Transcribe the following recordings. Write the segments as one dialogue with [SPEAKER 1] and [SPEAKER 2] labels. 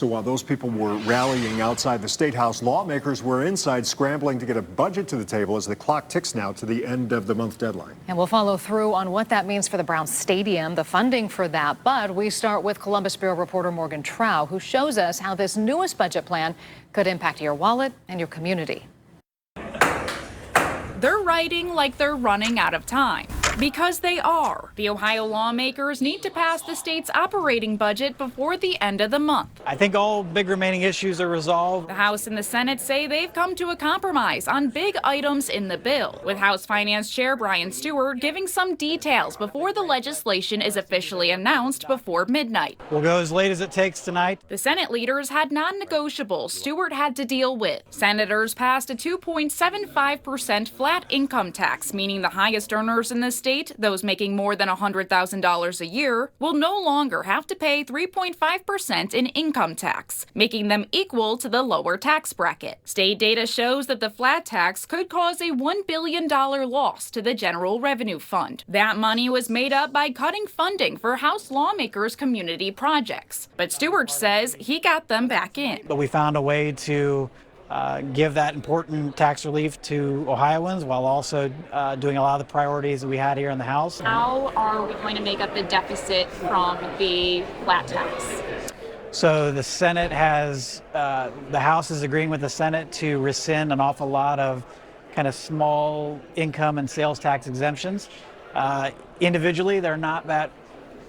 [SPEAKER 1] So while those people were rallying outside the State House, lawmakers were inside scrambling to get a budget to the table as the clock ticks now to the end of the month deadline.
[SPEAKER 2] And we'll follow through on what that means for the Browns Stadium, the funding for that. But we start with Columbus Bureau reporter Morgan Trow, who shows us how this newest budget plan could impact your wallet and your community.
[SPEAKER 3] They're writing like they're running out of time. Because they are. The Ohio lawmakers need to pass the state's operating budget before the end of the month.
[SPEAKER 4] I think all big remaining issues are resolved.
[SPEAKER 3] The House and the Senate say they've come to a compromise on big items in the bill, with House Finance Chair Brian Stewart giving some details before the legislation is officially announced before midnight.
[SPEAKER 4] We'll go as late as it takes tonight.
[SPEAKER 3] The Senate leaders had non-negotiables Stewart had to deal with. Senators passed a 2.75% flat income tax, meaning the highest earners in the state, those making more than $100,000 a year, will no longer have to pay 3.5% in income tax, making them equal to the lower tax bracket. State data shows that the flat tax could cause a $1 billion loss to the General Revenue Fund. That money was made up by cutting funding for House lawmakers' community projects. But Stewart says he got them back in.
[SPEAKER 4] But we found a way to give that important tax relief to Ohioans while also doing a lot of the priorities that we had here in the House.
[SPEAKER 5] How are we going to make up the deficit from the flat tax?
[SPEAKER 4] So the Senate has, the House is agreeing with the Senate to rescind an awful lot of kind of small income and sales tax exemptions. Individually, they're not that.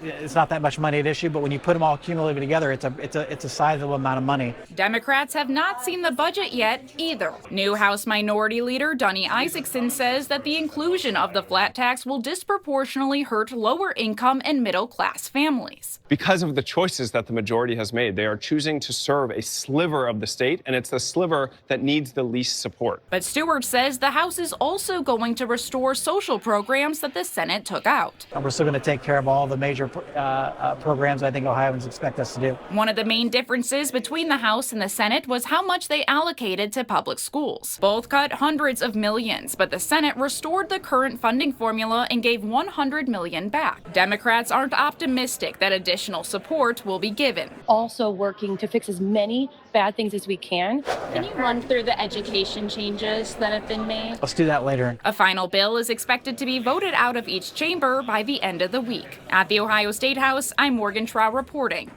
[SPEAKER 4] It's not that much money at issue, but when you put them all cumulatively together, it's a sizable amount of money.
[SPEAKER 3] Democrats have not seen the budget yet either. New House Minority Leader Donnie Isaacson says that the inclusion of the flat tax will disproportionately hurt lower income and middle class families.
[SPEAKER 6] Because of the choices that the majority has made, they are choosing to serve a sliver of the state, and it's the sliver that needs the least support.
[SPEAKER 3] But Stewart says the House is also going to restore social programs that the Senate took out.
[SPEAKER 4] And we're still going to take care of all the major programs I think Ohioans expect us to do.
[SPEAKER 3] One of the main differences between the House and the Senate was how much they allocated to public schools. Both cut hundreds of millions, but the Senate restored the current funding formula and gave $100 million back. Democrats aren't optimistic that additional support will be given.
[SPEAKER 7] Also working to fix as many bad things as we can.
[SPEAKER 5] Can you run through the education changes that have been made?
[SPEAKER 4] Let's do that later.
[SPEAKER 3] A final bill is expected to be voted out of each chamber by the end of the week. At the Ohio State House, I'm Morgan Trow reporting.